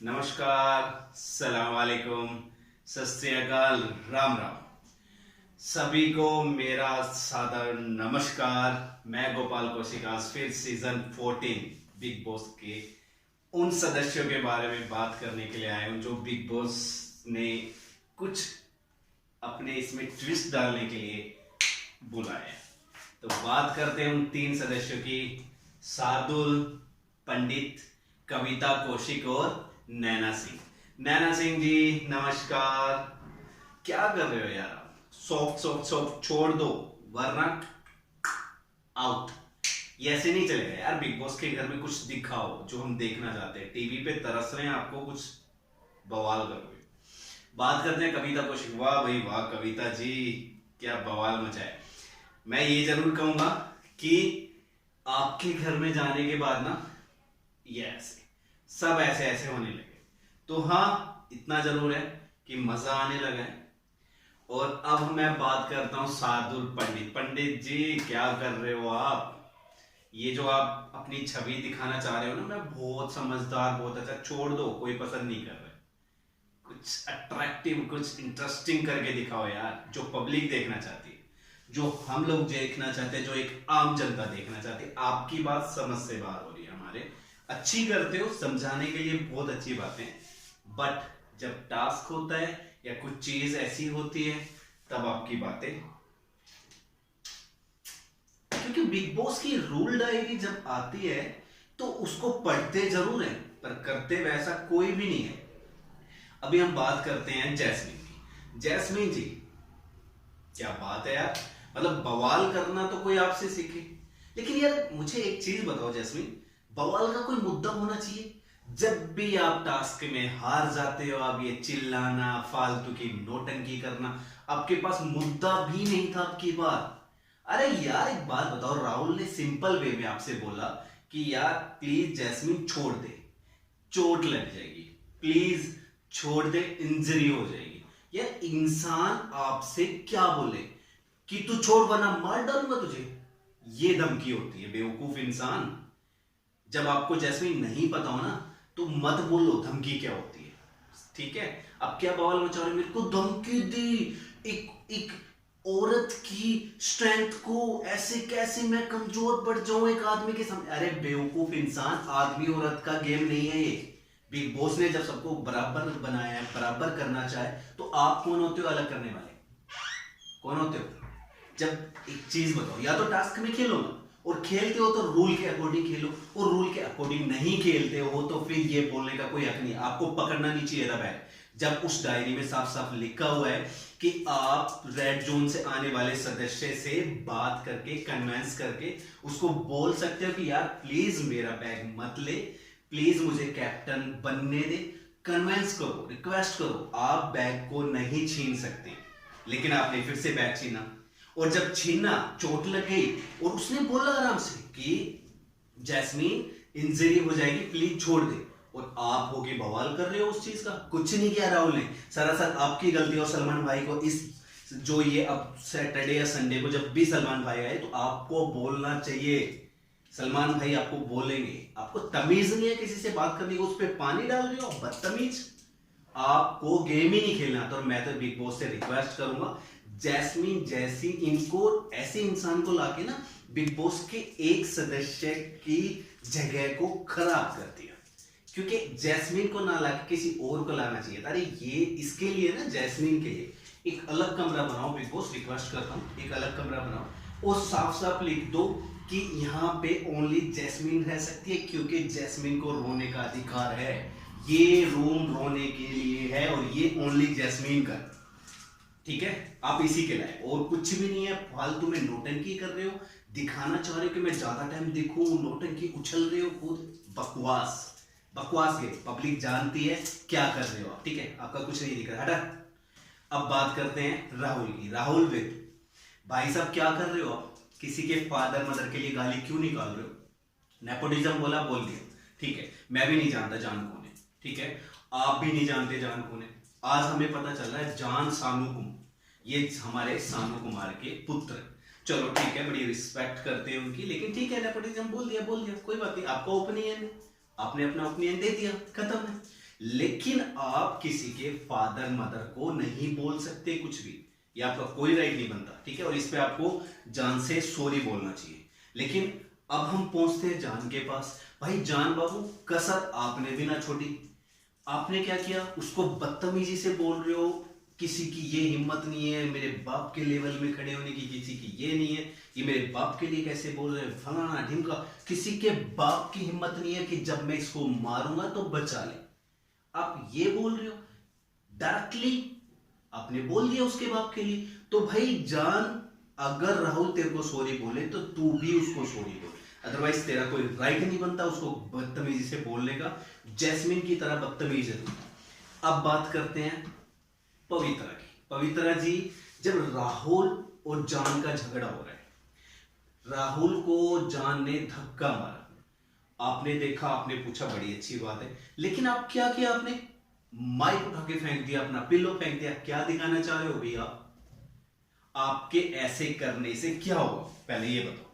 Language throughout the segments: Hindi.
नमस्कार, सलाम वालेकुम, सत श्री अकाल, राम राम। सभी को मेरा सादर नमस्कार। मैं गोपाल कौशिक आज फिर सीजन 14 बिग बॉस के उन सदस्यों के बारे में बात करने के लिए आया हूं जो बिग बॉस ने कुछ अपने इसमें ट्विस्ट डालने के लिए बुलाया है। तो बात करते हैं उन तीन सदस्यों की, शार्दुल, पंडित, कविता कौशिक और नैना सिंह। नैना सिंह जी नमस्कार। क्या कर रहे हो यार आप? सॉफ्ट सॉफ्ट सॉफ्ट छोड़ दो वरना आउट। ये ऐसे नहीं चलेगा यार। बिग बॉस के घर में कुछ दिखाओ जो हम देखना चाहते हैं। टीवी पे तरस रहे हैं, आपको कुछ बवाल करोगे। बात करते हैं कविता कौशिक। वाह भाई वाह कविता जी, क्या बवाल मचाए। मैं ये जरूर कहूंगा कि आपके घर में जाने के बाद ना ये ऐसे सब ऐसे ऐसे होने लगे। तो हाँ, इतना जरूर है कि मजा आने लगा है। और अब मैं बात करता हूं शार्दुल पंडित। पंडित जी क्या कर रहे हो आप? ये जो आप अपनी छवि दिखाना चाह रहे हो ना, मैं बहुत समझदार, बहुत अच्छा, छोड़ दो, कोई पसंद नहीं कर रहा है। कुछ अट्रैक्टिव, कुछ इंटरेस्टिंग करके दिखाओ यार, जो पब्लिक देखना चाहती है, जो हम लोग देखना चाहते हैं, जो एक आम जनता देखना चाहती है। आपकी बात समझ से बाहर हो रही है हमारे। अच्छी करते हो, समझाने के लिए बहुत अच्छी बातें, बट जब टास्क होता है या कुछ चीज ऐसी होती है तब आपकी बातें, क्योंकि बिग बॉस की रूल डायरी जब आती है तो उसको पढ़ते जरूर है पर करते वैसा कोई भी नहीं है। अभी हम बात करते हैं जैस्मीन की। जैस्मीन जी क्या बात है यार, मतलब बवाल करना तो कोई आपसे सीखे। लेकिन यार मुझे एक चीज बताओ जैस्मीन, बवाल का कोई मुद्दा होना चाहिए। जब भी आप टास्क में हार जाते हो, आप ये चिल्लाना, फालतू की नोटंकी करना, आपके पास मुद्दा भी नहीं था आपकी बात। अरे यार एक बात बताओ, राहुल ने सिंपल वे में आपसे बोला कि यार प्लीज जैस्मीन छोड़ दे, चोट लग जाएगी, प्लीज छोड़ दे, इंजरी हो जाएगी। यार इंसान आपसे क्या बोले कि तू छोड़ वरना मार डालूंगा तुझे, ये धमकी होती है बेवकूफ इंसान। जब आपको जैस्मीन नहीं पता हो ना तो मत बोलो धमकी क्या होती है, ठीक है? अब क्या बवाल मचा रहे, मेरे को धमकी दी, एक एक औरत की स्ट्रेंथ को ऐसे कैसे मैं कमजोर पड़ जाऊं एक आदमी के सामने। अरे बेवकूफ इंसान, आदमी औरत का गेम नहीं है ये। बिग बॉस ने जब सबको बराबर बनाया है, बराबर करना चाहे, तो आप कौन होते हो अलग करने वाले? कौन होते हो? जब एक चीज बताओ, या तो टास्क में खेलो ना, और खेलते हो तो रूल के अकॉर्डिंग खेलो, और रूल के अकॉर्डिंग नहीं खेलते हो तो फिर ये बोलने का कोई हक नहीं। आपको पकड़ना नहीं चाहिए था बैग, जब उस डायरी में साफ साफ लिखा हुआ है कि आप रेड जोन से आने वाले सदस्य से बात करके, कन्विंस करके उसको बोल सकते हो कि यार प्लीज मेरा बैग मत ले, प्लीज मुझे कैप्टन बनने दे। कन्विंस करो, रिक्वेस्ट करो, आप बैग को नहीं छीन सकते। लेकिन आपने फिर से बैग छीना, और जब छीना चोट लग गई, और उसने बोला आराम से कि जैस्मीन इंजरी हो जाएगी, प्लीज छोड़ दे, और आप होके बवाल कर रहे हो उस चीज का। कुछ नहीं किया राहुल ने, सरासर आपकी गलती। और सलमान भाई को इस जो ये अब सैटरडे या संडे को जब भी सलमान भाई आए तो आपको बोलना चाहिए। सलमान भाई आपको बोलेंगे, आपको तमीज नहीं है किसी से बात करने को, उस पर पानी डाल रहे हो, बदतमीज। आपको गेम ही नहीं खेलना। तो मैं तो बिग बॉस से रिक्वेस्ट करूंगा, जैस्मीन जैसी इनको ऐसे इंसान को लाके ना बिग बॉस के एक सदस्य की जगह को खराब कर दिया। क्योंकि जैस्मीन को ना लाके किसी और को लाना चाहिए था। अरे ये इसके लिए ना, जैस्मीन के लिए एक अलग कमरा बनाओ। बिग बॉस रिक्वेस्ट करता हूं, एक अलग कमरा बनाओ और साफ साफ लिख दो कि यहाँ पे ओनली जैस्मीन रह सकती है, क्योंकि जैस्मीन को रोने का अधिकार है। ये रूम रोने के लिए है और ये ओनली जैस्मीन का, ठीक है? आप इसी के लायक और कुछ भी नहीं है। फालतू में नोटंकी कर रहे हो, दिखाना चाह रहे हो कि मैं ज्यादा टाइम देखूं, नोटंकी उछल रहे हो, खुद बकवास बकवास के पब्लिक जानती है क्या कर रहे हो आप, ठीक है? आपका कुछ नहीं दिख रहा, हटा। अब बात करते हैं राहुल की। राहुल विद भाई साहब क्या कर रहे हो आप? किसी के फादर मदर के लिए गाली क्यों निकाल रहे हो? नेपोटिज्म बोला, बोल दिया, ठीक है? मैं भी नहीं जानता जान कौन है, ठीक है? आप भी नहीं जानते जान कौन है। आज हमें पता चल रहा है जान सानू कुमार, ये हमारे सानू कुमार के पुत्र। चलो ठीक है, बड़ी रिस्पेक्ट करते हैं उनकी, लेकिन ठीक है, नेपोटिज्म बोल दिया, कोई बात नहीं। आपका ओपिनियन, आपने अपना ओपिनियन दे दिया, खत्म है। लेकिन आप किसी के फादर मदर को नहीं बोल सकते कुछ भी, ये आपका कोई राइट नहीं बनता, ठीक है। और इस पे आपको जान से सॉरी बोलना चाहिए। लेकिन अब हम पहुंचते हैं जान के पास। भाई जान बाबू, कसर आपने भी ना छोड़ी। आपने क्या किया, उसको बदतमीजी से बोल रहे हो, किसी की ये हिम्मत नहीं है मेरे बाप के लेवल में खड़े होने की, किसी की ये नहीं है, ये मेरे बाप के लिए कैसे बोल रहे हैं, फलाना ढिमका। किसी के बाप की हिम्मत नहीं है कि जब मैं इसको मारूंगा तो बचा ले। आप ये बोल रहे हो डायरेक्टली, आपने बोल दिया उसके बाप के लिए। तो भाई जान, अगर राहुल तेरे को सॉरी बोले तो तू भी उसको सॉरी बोल, अदरवाइज तेरा कोई राइट नहीं बनता उसको बदतमीजी से बोलने का। जैस्मिन की तरह बदतमीज है तू। अब बात करते हैं पवित्रा की। पवित्रा जी, जब राहुल और जान का झगड़ा हो रहा है, राहुल को जान ने धक्का मारा, आपने देखा, आपने पूछा, बड़ी अच्छी बात है। लेकिन आप क्या किया, आपने माइक उठा के फेंक दिया, अपना पिल्लो फेंक दिया। क्या दिखाना चाह रहे हो भैया? आपके ऐसे करने से क्या हुआ, पहले ये बताओ।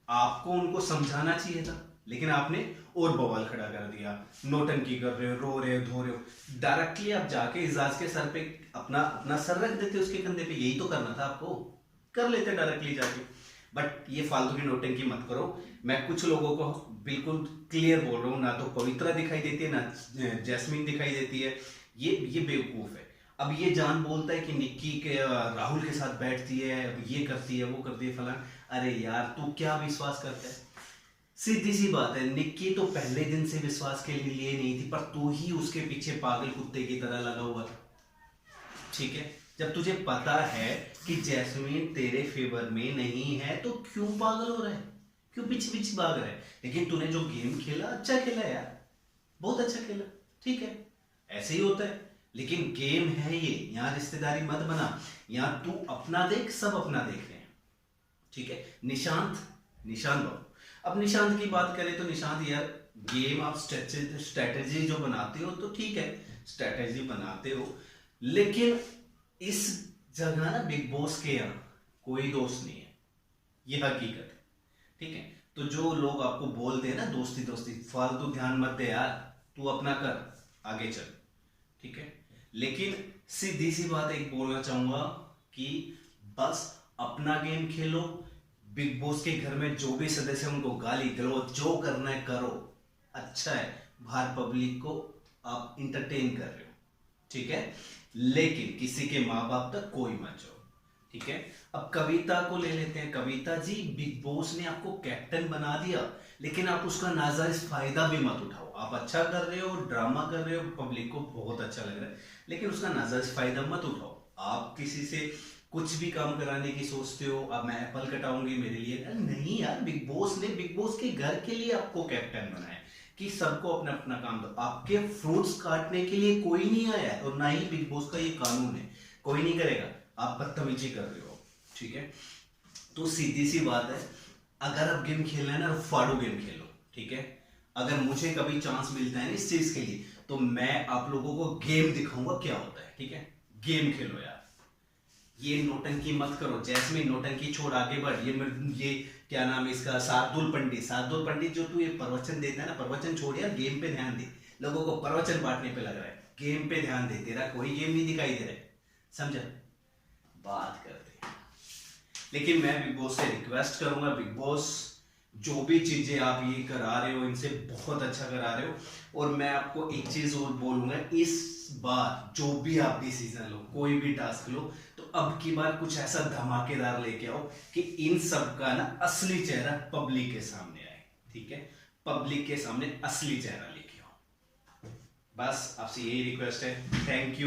आपको उनको समझाना चाहिए था, लेकिन आपने और बवाल खड़ा कर दिया। नोटंकी कर रहे हो, रो रहे हो, धो रहे हो। डायरेक्टली आप जाके इजाज के सर पे अपना अपना सर रख देते, उसके कंधे पे। यही तो करना था आपको, कर लेते डायरेक्टली जाके। बट ये फालतू की नोटंकी मत करो। मैं कुछ लोगों को बिल्कुल क्लियर बोल रहा हूं, ना तो पवित्रा दिखाई देती है, ना जैस्मिन दिखाई देती है। ये बेवकूफ है। अब ये जान बोलता है कि निक्की के राहुल के साथ बैठती है, ये करती है, वो करती है, फलाना। अरे यार, तू क्या विश्वास करता है? सीधी सी बात है, निक्की तो पहले दिन से विश्वास के लिए नहीं थी, पर तू ही उसके पीछे पागल कुत्ते की तरह लगा हुआ था, ठीक है। जब तुझे पता है कि जैस्मीन तेरे फेवर में नहीं है, तो क्यों पागल हो रहा है, क्यों पीछे पीछे भाग रहा है? लेकिन तूने जो गेम खेला, अच्छा खेला यार, बहुत अच्छा खेला, ठीक है, ऐसे ही होता है। लेकिन गेम है ये, यहाँ रिश्तेदारी मत बना। यहाँ तू अपना देख, सब अपना देख रहे हैं, ठीक है। निशांत, निशांत बाबू, अब निशांत की बात करें तो निशांत यार, गेम आप स्ट्रेटेजी जो बनाते हो तो ठीक है, स्ट्रेटेजी बनाते हो, लेकिन इस जगह ना बिग बॉस के यहाँ कोई दोस्त नहीं है, ये हकीकत है, ठीक है। तो जो लोग आपको बोलते हैं ना दोस्ती दोस्ती, फालतू ध्यान मत दे यार, तू अपना कर, आगे चल, ठीक है। लेकिन सीधी सी बात एक बोलना चाहूंगा कि बस अपना गेम खेलो। बिग बॉस के घर में जो भी सदस्य हैं उनको गाली गलौज जो करना है करो, अच्छा है। बाहर पब्लिक को आप इंटरटेन कर रहे हो, ठीक है, लेकिन किसी के माँ बाप तक कोई मत जाओ, ठीक है। अब कविता को ले लेते हैं। कविता जी, बिग बॉस ने आपको कैप्टन बना दिया, लेकिन आप उसका नाजायज फायदा भी मत उठाओ। आप अच्छा कर रहे हो, ड्रामा कर रहे हो, पब्लिक को बहुत अच्छा लग रहा है, लेकिन उसका नाजायज फायदा मत उठाओ। आप किसी से कुछ भी काम कराने की सोचते हो, अब मैं एप्पल कटाऊंगी मेरे लिए, अरे नहीं यार, बिग बॉस ने बिग बॉस के घर के लिए आपको कैप्टन बनाया कि सबको अपना अपना काम दो। आपके फ्रूट्स काटने के लिए कोई नहीं आया, और ना ही बिग बॉस का ये कानून है, कोई नहीं करेगा। आप बदतमीजी कर रहे हो, ठीक है। तो सीधी सी बात है, अगर आप गेम खेलना है ना, फाड़ो गेम खेलो, ठीक है। अगर मुझे कभी चांस मिलता है ना इस चीज के लिए, तो मैं आप लोगों को गेम दिखाऊंगा क्या होता है, ठीक है। गेम खेलो यार, ये नोटंकी मत करो। जैस्मिन, नोटंकी छोड़, आगे बढ़। ये क्या नाम है इसका, शार्दुल पंडित, शार्दुल पंडित जो तू ये प्रवचन देता है ना, प्रवचन छोड़ यार, गेम पे ध्यान दे। लोगों को प्रवचन बांटने पे लग रहा है, गेम पे ध्यान दे, तेरा कोई गेम नहीं दिखाई दे रहा है, समझा? बात करते हैं। लेकिन मैं बिग बॉस से रिक्वेस्ट करूंगा, बिग बॉस जो भी चीजें आप ये करा रहे हो, इनसे बहुत अच्छा करा रहे हो। और मैं आपको एक चीज और बोलूंगा, इस बार जो भी आप डिसीजन लो, कोई भी टास्क लो, तो अब की बार कुछ ऐसा धमाकेदार लेके आओ कि इन सब का ना असली चेहरा पब्लिक के सामने आए, ठीक है। पब्लिक के सामने असली चेहरा लेके आओ, बस आपसे यही रिक्वेस्ट है। Thank you.